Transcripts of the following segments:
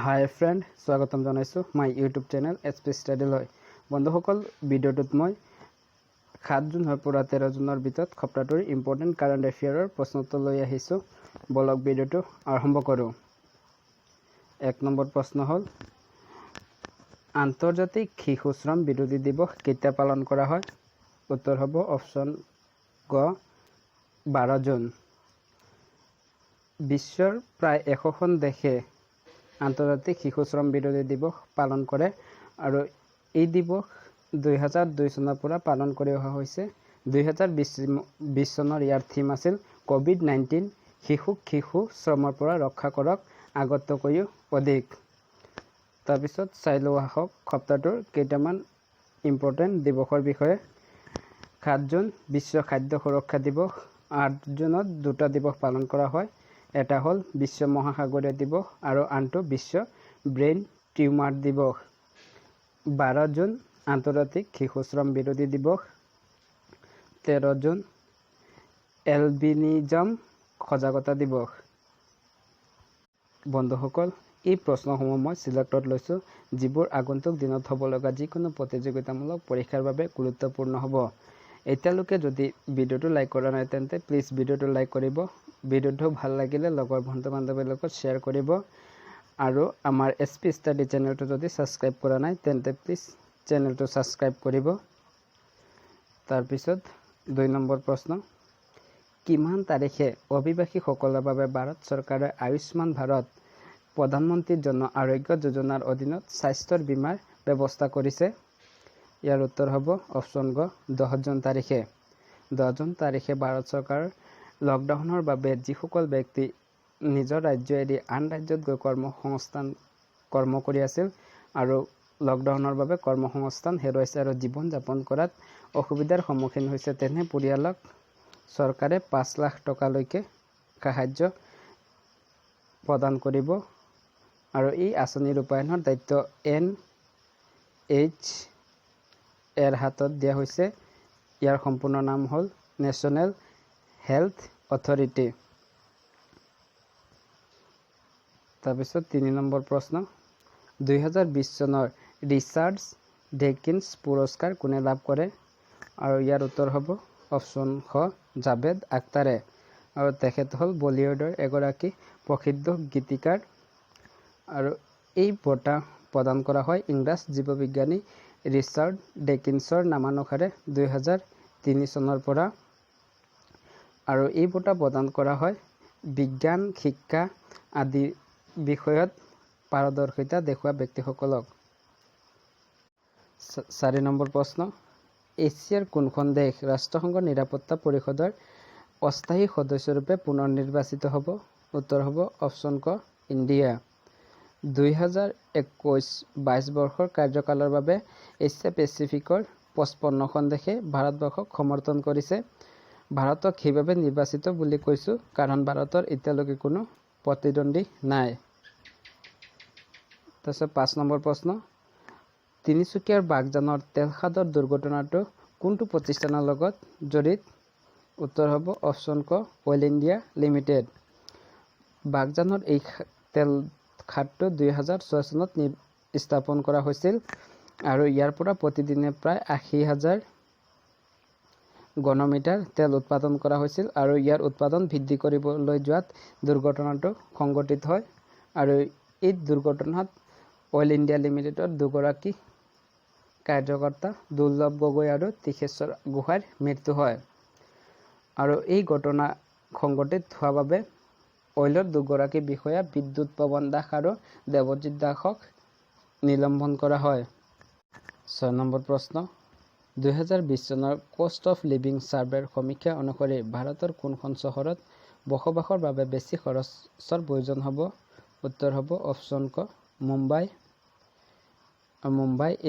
Hi friend, স্বাগতম জনাইছো my YouTube channel Spstudyy লৈ বন্ধুসকল ভিডিঅ'টোত মই 7 জুনৰ পৰা 13 জুনৰ ভিতৰত খপ্তাটোৰ ইম্পৰ্টেন্ট কাৰেন্ট এফেয়াৰৰ প্ৰশ্নোত্তৰ লৈ আহিছো বলক ভিডিঅ'টো আৰম্ভ কৰো 1 নম্বৰ প্ৰশ্ন হল আন্তৰ্জাতিক শিশু শ্ৰম বিৰোধী দিৱস কেতিয়া পালন কৰা হয় উত্তৰ হ'ব অপচন গ 12 জুন বিশ্বৰ প্ৰায় 100খন দেশে আন্তৰ্জাতিক শিশু শ্ৰম বিৰোধী দিৱস পালন কৰে আৰু এই দিৱস 2002 চনৰ পৰা পালন কৰি অহা হৈছে 2020 চনৰ ইয়াৰ থিম আছিল কোভিড-19 শিশু শ্ৰমৰ পৰা ৰক্ষা কৰক আগতকৈও অধিক তাৰপিছত চাই লোৱা হওক সপ্তাহটোৰ কেইটামান ইম্পৰ্টেন্ট দিৱসৰ বিষয়ে 7 জুন বিশ্ব খাদ্য সুৰক্ষা দিৱস 8 জুনত দুটা দিৱস পালন কৰা হয় এটা হল বিশ্ব মহাসাগৰীয় দিৱস আৰু আনটো বিশ্ব ব্ৰেইন টিউমাৰ দিৱস 12 জুন আন্তৰ্জাতিক শিশু শ্ৰম বিৰোধী দিৱস 13 জুন এলবিনিজম সজাগতা দিৱস বন্ধুসকল এই প্ৰশ্নসমূহ মই সিলেক্টত লৈছো যিবোৰ আগন্তুক দিনত হ'ব লগা যিকোনো প্ৰতিযোগিতামূলক পৰীক্ষাৰ বাবে গুৰুত্বপূৰ্ণ হ'ব এতিয়ালৈকে যদি ভিডিঅ'টো লাইক কৰা নাই তেন্তে প্লিজ ভিডিঅ'টো লাইক কৰিব ভিডিঅ'টো ভাল লাগিলে লগৰ বন্ধু-বান্ধৱীৰ লগত শ্বেয়াৰ কৰিব আৰু আমাৰ Spstudyy চেনেলটো যদি সাবস্ক্ৰাইব কৰা নাই তেন্তে প্লিজ চেনেলটো সাবস্ক্ৰাইব কৰিব তাৰ পিছত 2 নম্বৰ প্ৰশ্ন কিমান তাৰিখে অভিবাসীসকলৰ বাবে ভাৰত চৰকাৰে আয়ুষ্মান ভাৰত প্ৰধানমন্ত্ৰী জন আৰোগ্য যোজনাৰ অধীনত স্বাস্থ্যৰ বীমাৰ ব্যৱস্থা কৰিছে ইয়াৰ উত্তৰ হ'ব অপচন গ 10 জুন তাৰিখে 10 জুন তাৰিখে ভাৰত চৰকাৰৰ লকডাউনৰ বাবে যিসকল ব্যক্তি নিজৰ ৰাজ্য এৰি আন ৰাজ্যত গৈ কৰ্ম কৰি আছিল আৰু লকডাউনৰ বাবে কৰ্মসংস্থান হেৰুৱাইছে আৰু জীৱন যাপন কৰাত অসুবিধাৰ সন্মুখীন হৈছে তেনে পৰিয়ালক চৰকাৰে 5 লাখ টকালৈকে সাহায্য প্ৰদান কৰিব আৰু এই আঁচনি ৰূপায়ণৰ দায়িত্ব NH এৰ হাতত দিয়া হৈছে ইয়াৰ সম্পূৰ্ণ নাম হল নেশ্যনেল হেল্থ অথৰিটি তাৰপিছত 3 নম্বৰ প্ৰশ্ন 2020 চনৰ ৰিচাৰ্ড ডেকিন্স পুৰস্কাৰ কোনে লাভ কৰে আৰু ইয়াৰ উত্তৰ হ'ব অপচন খ জাভেদ আখতাৰে আৰু তেখেত হল বলিউডৰ এগৰাকী প্ৰসিদ্ধ গীতিকাৰ আৰু এই বঁটা প্ৰদান কৰা হয় ইংৰাজ জীৱবিজ্ঞানী ৰিচাৰ্ড ডেকিন্সৰ নামানুসাৰে 2003 চনৰ পৰা আৰু এই বঁটা প্ৰদান কৰা হয় বিজ্ঞান শিক্ষা আদি বিষয়ত পাৰদৰ্শিতা দেখুওৱা ব্যক্তিসকলক 4 নম্বৰ প্ৰশ্ন এছিয়াৰ কোনখন দেশ ৰাষ্ট্ৰসংঘৰ নিৰাপত্তা পৰিষদৰ অস্থায়ী সদস্যৰূপে পুনৰ নিৰ্বাচিত হ'ব উত্তৰ হ'ব অপচন ক ইণ্ডিয়া 2021-22 বৰ্ষৰ কাৰ্যকালৰ বাবে এছিয়া পেচিফিকৰ 55খন দেশে ভাৰতবৰ্ষক সমৰ্থন কৰিছে ভাৰতক সেইভাবে নিৰ্বাচিত বুলি কৈছো কাৰণ ভাৰতৰ এতিয়ালৈকে কোনো প্ৰতিদ্বন্দ্বী নাই তাৰপিছত 5 নম্বৰ প্ৰশ্ন তিনিচুকীয়াৰ বাগজানৰ তেলখাদৰ দুৰ্ঘটনাটো কোনটো প্ৰতিষ্ঠানৰ লগত জড়িত উত্তৰ হ'ব অপচন ক অইল ইণ্ডিয়া লিমিটেড বাগজানৰ এই তেল খাদটো 2006 চনত স্থাপন কৰা হৈছিল আৰু ইয়াৰ পৰা প্ৰতিদিনে প্ৰায় 80,000 ঘনমিটাৰ তেল উৎপাদন কৰা হৈছিল আৰু ইয়াৰ উৎপাদন বৃদ্ধি কৰিবলৈ যোৱাত দুৰ্ঘটনাটো সংঘটিত হয় আৰু এই দুৰ্ঘটনাত অইল ইণ্ডিয়া লিমিটেডৰ দুগৰাকী কাৰ্যকৰ্তা দুৰ্লভ গগৈ আৰু তিখেশ্বৰ গোহাঁইৰ মৃত্যু হয় আৰু এই ঘটনা সংঘটিত হোৱাৰ বাবে অইলৰ দুগৰাকী বিষয়া বিদ্যুৎ পৱন দাস আৰু দেৱজিৎ দাসক নিলম্বন কৰা হয় 6 নম্বৰ প্ৰশ্ন 2020 চনৰ কষ্ট অফ লিভিং সাৰ্ভেৰ সমীক্ষা অনুসৰি ভাৰতৰ কোনখন চহৰত বসবাসৰ বাবে বেছি খৰচৰ প্ৰয়োজন হ'ব উত্তৰ হ'ব অপচন ক মুম্বাই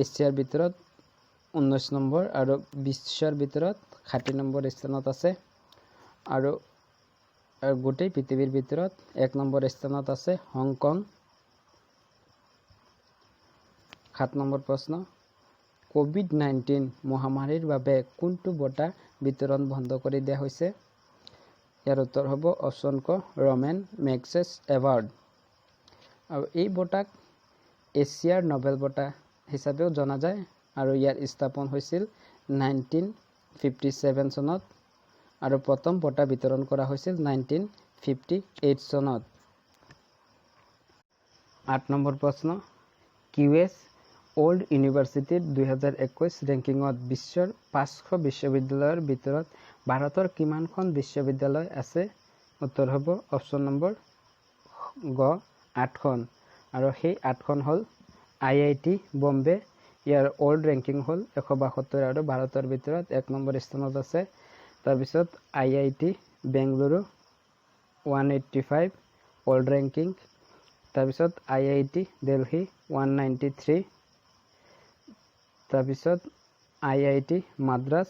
এছিয়াৰ ভিতৰত 19 নম্বৰ আৰু বিশ্বৰ ভিতৰত 60 নম্বৰ স্থানত আছে আৰু গোটেই পৃথিৱীৰ ভিতৰত 1 নম্বৰ স্থানত আছে হংকং 7 নম্বৰ প্ৰশ্ন কোভিড-19 মহামাৰীৰ বাবে কোনটো বঁটা বিতৰণ বন্ধ কৰি দিয়া হৈছে ইয়াৰ উত্তৰ হ'ব অপচন ক ৰমেন মেগছেছ এৱাৰ্ড আৰু এই বঁটাক এছিয়াৰ নোবেল বঁটা হিচাপেও জনা যায় আৰু ইয়াৰ স্থাপন হৈছিল 1957 চনত আৰু প্ৰথম বঁটা বিতৰণ কৰা হৈছিল 1958 চনত। 8 নম্বৰ প্ৰশ্ন QS ওল্ড ইউনিভাৰ্চিটিৰ 2021 ৰেংকিঙত বিশ্বৰ 500 বিশ্ববিদ্যালয়ৰ ভিতৰত ভাৰতৰ কিমানখন বিশ্ববিদ্যালয় আছে? উত্তৰ হ'ব অপশ্যন নম্বৰ গ 8খন আৰু সেই 8খন হ'ল IIT বম্বে, ইয়াৰ ওল্ড ৰেংকিং হ'ল 172 আৰু ভাৰতৰ ভিতৰত 1 নম্বৰ স্থানত আছে। তাৰপিছত IIT বেংগলুৰু 185 ওল্ড ৰেংকিং, তাৰপিছত IIT দিল্লী 193, তাৰপিছত IIT মাদ্ৰাজ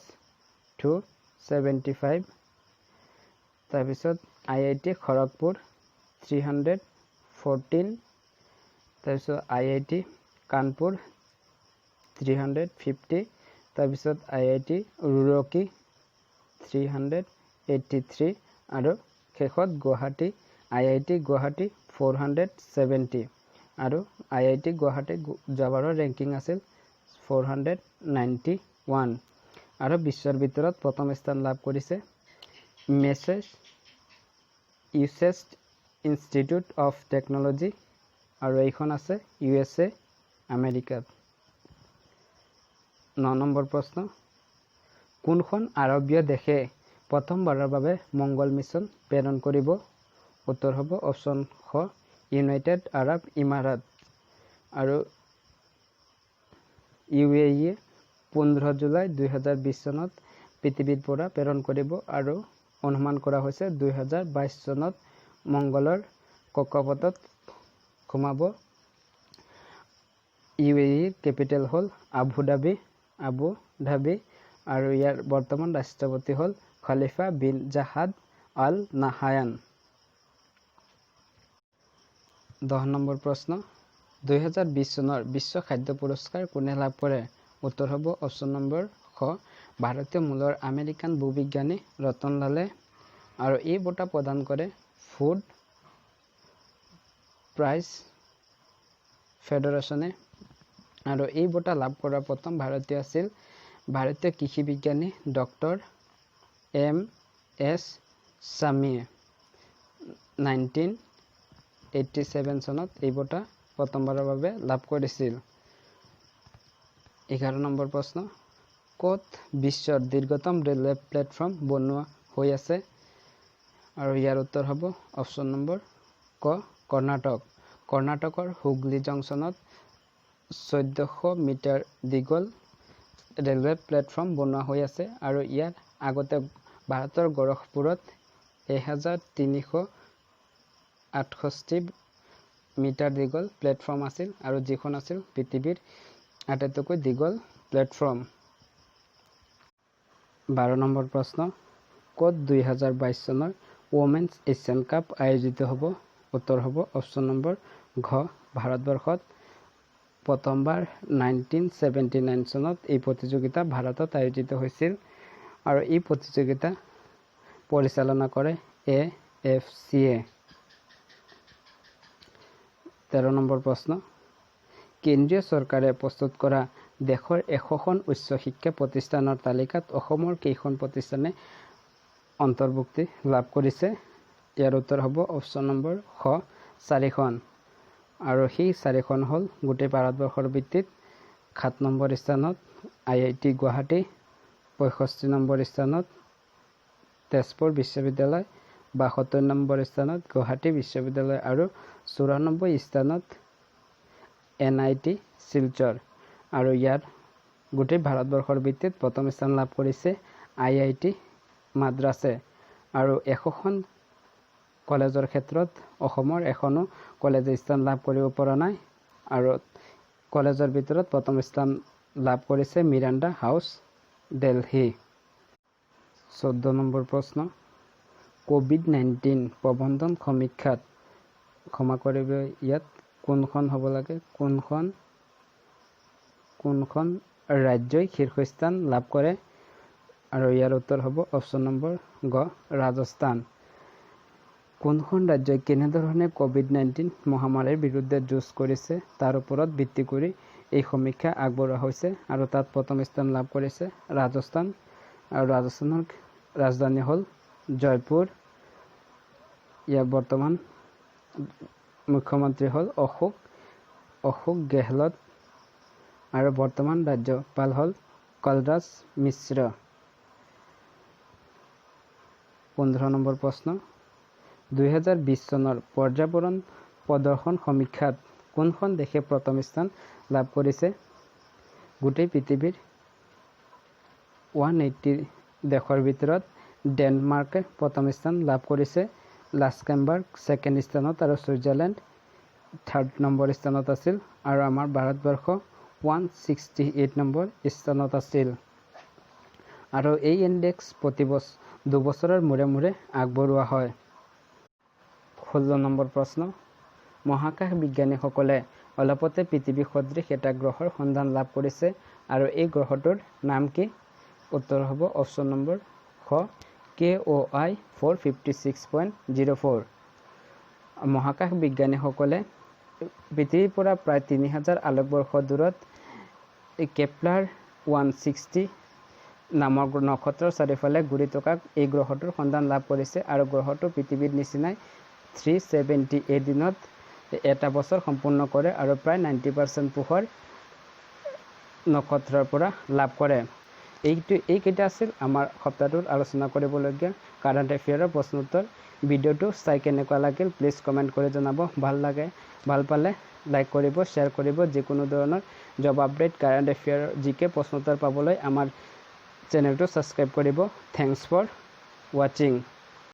275, তাৰপিছত IIT খড়গপুৰ 314, তাৰপিছত IIT কানপুৰ 350, তাৰপিছত IIT ৰুৰকি 383 আৰু শেষত গুৱাহাটী IIT গুৱাহাটী 470 আৰু IIT গুৱাহাটী যোৱাবাৰৰ ৰেংকিং আছিল 491 আৰু বিশ্বৰ ভিতৰত প্ৰথম স্থান লাভ কৰিছে মেছেচুচেটছ ইনষ্টিটিউট অফ টেকনলজি আৰু এইখন আছে USA আমেৰিকাত। 9 নম্বৰ প্ৰশ্ন কোনখন আৰৱীয় দেশে প্ৰথমবাৰৰ বাবে মংগল মিছন প্ৰেৰণ কৰিব? উত্তৰ হ'ব অপশ্যন খ ইউনাইটেড আৰব ইমাৰাত আৰু UAE 15 জুলাই 2020 চনত পৃথিৱীৰ পৰা প্ৰেৰণ কৰিব আৰু অনুমান কৰা হৈছে 2022 চনত মংগলৰ কক্ষপথত সোমাব। UAE কেপিটেল হ'ল আবু ধাবি আৰু ইয়াৰ বৰ্তমান ৰাষ্ট্ৰপতি হ'ল খলিফা বিন জাহাদ আল নাহায়ান। 10 নম্বৰ প্ৰশ্ন 2020 চনৰ বিশ্ব খাদ্য পুৰস্কাৰ কোনে লাভ কৰে? উত্তৰ হ'ব অপশ্যন নম্বৰ খ ভাৰতীয় মূলৰ আমেৰিকান ভূবিজ্ঞানী ৰতনলালে আৰু এই বঁটা প্ৰদান কৰে ফুড প্ৰাইজ ফেডাৰেশ্যনে আৰু এই বঁটা লাভ কৰা প্ৰথম ভাৰতীয় আছিল ভাৰতীয় কৃষি বিজ্ঞানী ডক্টৰ MS স্বামীয়ে 1987 চনত এই বঁটা প্ৰথমবাৰৰ বাবে লাভ কৰিছিল। 11 নম্বৰ প্ৰশ্ন ক'ত বিশ্বৰ দীৰ্ঘতম ৰেলৱে প্লেটফৰ্ম বনোৱা হৈ আছে? আৰু ইয়াৰ উত্তৰ হ'ব অপশ্যন নম্বৰ ক কৰ্ণাটকৰ হুগলী জংচনত 1400 মিটাৰ দীঘল ৰেলৱে প্লেটফৰ্ম বনোৱা হৈ আছে আৰু ইয়াৰ আগতে ভাৰতৰ গৰখপুৰত 1368 মিটাৰ দীঘল প্লেটফৰ্ম আছিল আৰু যিখন আছিল পৃথিৱীৰ আটাইতকৈ দীঘল প্লেটফৰ্ম। 12 নম্বৰ প্ৰশ্ন ক'ত 2022 চনৰ ওমেন্স এছিয়ান কাপ আয়োজিত হ'ব? উত্তৰ হ'ব অপশ্যন নম্বৰ ঘ ভাৰতবৰ্ষত। প্ৰথমবাৰ 1979 চনত এই প্ৰতিযোগিতা ভাৰতত আয়োজিত হৈছিল আৰু এই প্ৰতিযোগিতা পৰিচালনা কৰে APSCয়ে। 13 নম্বৰ প্ৰশ্ন কেন্দ্ৰীয় চৰকাৰে প্ৰস্তুত কৰা দেশৰ 100খন উচ্চ শিক্ষা প্ৰতিষ্ঠানৰ তালিকাত অসমৰ কেইখন প্ৰতিষ্ঠানে অন্তৰ্ভুক্তি লাভ কৰিছে? ইয়াৰ উত্তৰ হ'ব অপশ্যন নম্বৰ খ 4খন আৰু সেই 4খন হ'ল গোটেই ভাৰতবৰ্ষৰ ভিত্তিত 7 নম্বৰ স্থানত IIT গুৱাহাটী, 65 নম্বৰ স্থানত তেজপুৰ বিশ্ববিদ্যালয়, 72 নম্বৰ স্থানত গুৱাহাটী বিশ্ববিদ্যালয় আৰু 94 স্থানত NIT শিলচৰ আৰু ইয়াৰ গোটেই ভাৰতবৰ্ষৰ ভিত্তিত প্ৰথম স্থান লাভ কৰিছে IIT মাদ্ৰাছে আৰু 100খন কলেজৰ ক্ষেত্ৰত অসমৰ এখনো কলেজে স্থান লাভ কৰিব পৰা নাই আৰু কলেজৰ ভিতৰত প্ৰথম স্থান লাভ কৰিছে মিৰাণ্ডা হাউচ দিল্লী। 14 নম্বৰ প্ৰশ্ন COVID-19 প্ৰবন্ধন সমীক্ষাত ক্ষমা কৰিব ইয়াত কোনখন হ'ব লাগে কোনখন ৰাজ্যই শীৰ্ষস্থান লাভ কৰে? আৰু ইয়াৰ উত্তৰ হ'ব অপশ্যন নম্বৰ গ ৰাজস্থান। কোনখন ৰাজ্যই কেনেধৰণে কোভিড-19 মহামাৰীৰ বিৰুদ্ধে যুঁজ কৰিছে তাৰ ওপৰত ভিত্তি কৰি এই সমীক্ষা আগবঢ়োৱা হৈছে আৰু তাত প্ৰথম স্থান লাভ কৰিছে ৰাজস্থান আৰু ৰাজস্থানৰ ৰাজধানী হ'ল জয়পুৰ। ইয়াৰ বৰ্তমান মুখ্যমন্ত্ৰী হ'ল অশোক গেহলট আৰু বৰ্তমান ৰাজ্যপাল হ'ল কলৰাজ মিশ্ৰ। 15 নম্বৰ প্ৰশ্ন 2020 চনৰ পৰ্যাবৰণ প্ৰদৰ্শন সমীক্ষাত কোনখন দেশে প্ৰথম স্থান লাভ কৰিছে? গোটেই পৃথিৱীৰ 180 দেশৰ ভিতৰত ডেনমাৰ্কে প্ৰথম স্থান লাভ কৰিছে, লাক্সেমবাৰ্গ ছেকেণ্ড স্থানত আৰু ছুইজাৰলেণ্ড থাৰ্ড নম্বৰ স্থানত আছিল আৰু আমাৰ ভাৰতবৰ্ষ 168 নম্বৰ স্থানত আছিল। আৰু এই ইণ্ডেক্স প্ৰতি 2 বছৰৰ মূৰে মূৰে আগবঢ়োৱা হয়। 16 নম্বৰ প্ৰশ্ন মহাকাশ বিজ্ঞানীসকলে অলপতে পৃথিৱী সদৃশ এটা গ্ৰহৰ সন্ধান লাভ কৰিছে আৰু এই গ্ৰহটোৰ নাম কি? উত্তৰ হ'ব অপশ্যন নম্বৰ খ KOI 456.04। মহাকাশ বিজ্ঞানীসকলে পৃথিৱীৰ পৰা প্ৰায় 3000 আলোকবৰ্ষ দূৰত কেপলাৰ 160 নামৰ নক্ষত্ৰৰ চাৰিওফালে ঘূৰি থকা এই গ্ৰহটোৰ সন্ধান লাভ কৰিছে আৰু গ্ৰহটো পৃথিৱীৰ নিচিনাই 378 দিনত এটা বছৰ সম্পূৰ্ণ কৰে আৰু প্ৰায় 90% পোহৰ নক্ষত্ৰৰ পৰা লাভ কৰে। এইকেইটা আছিল আমাৰ সপ্তাহটোৰ আলোচনা কৰিবলগীয়া কাৰেণ্ট এফেয়াৰৰ প্ৰশ্ন উত্তৰ। ভিডিঅ'টো চাই কেনেকুৱা লাগিল প্লিজ কমেণ্ট কৰি জনাব। ভাল পালে লাইক কৰিব, শ্বেয়াৰ কৰিব। যিকোনো ধৰণৰ জব আপডেট কাৰেণ্ট এফেয়াৰৰ GK প্ৰশ্ন উত্তৰ পাবলৈ আমাৰ চেনেলটো ছাবস্ক্ৰাইব কৰিব। থেংকছ ফৰ ৱাচিং।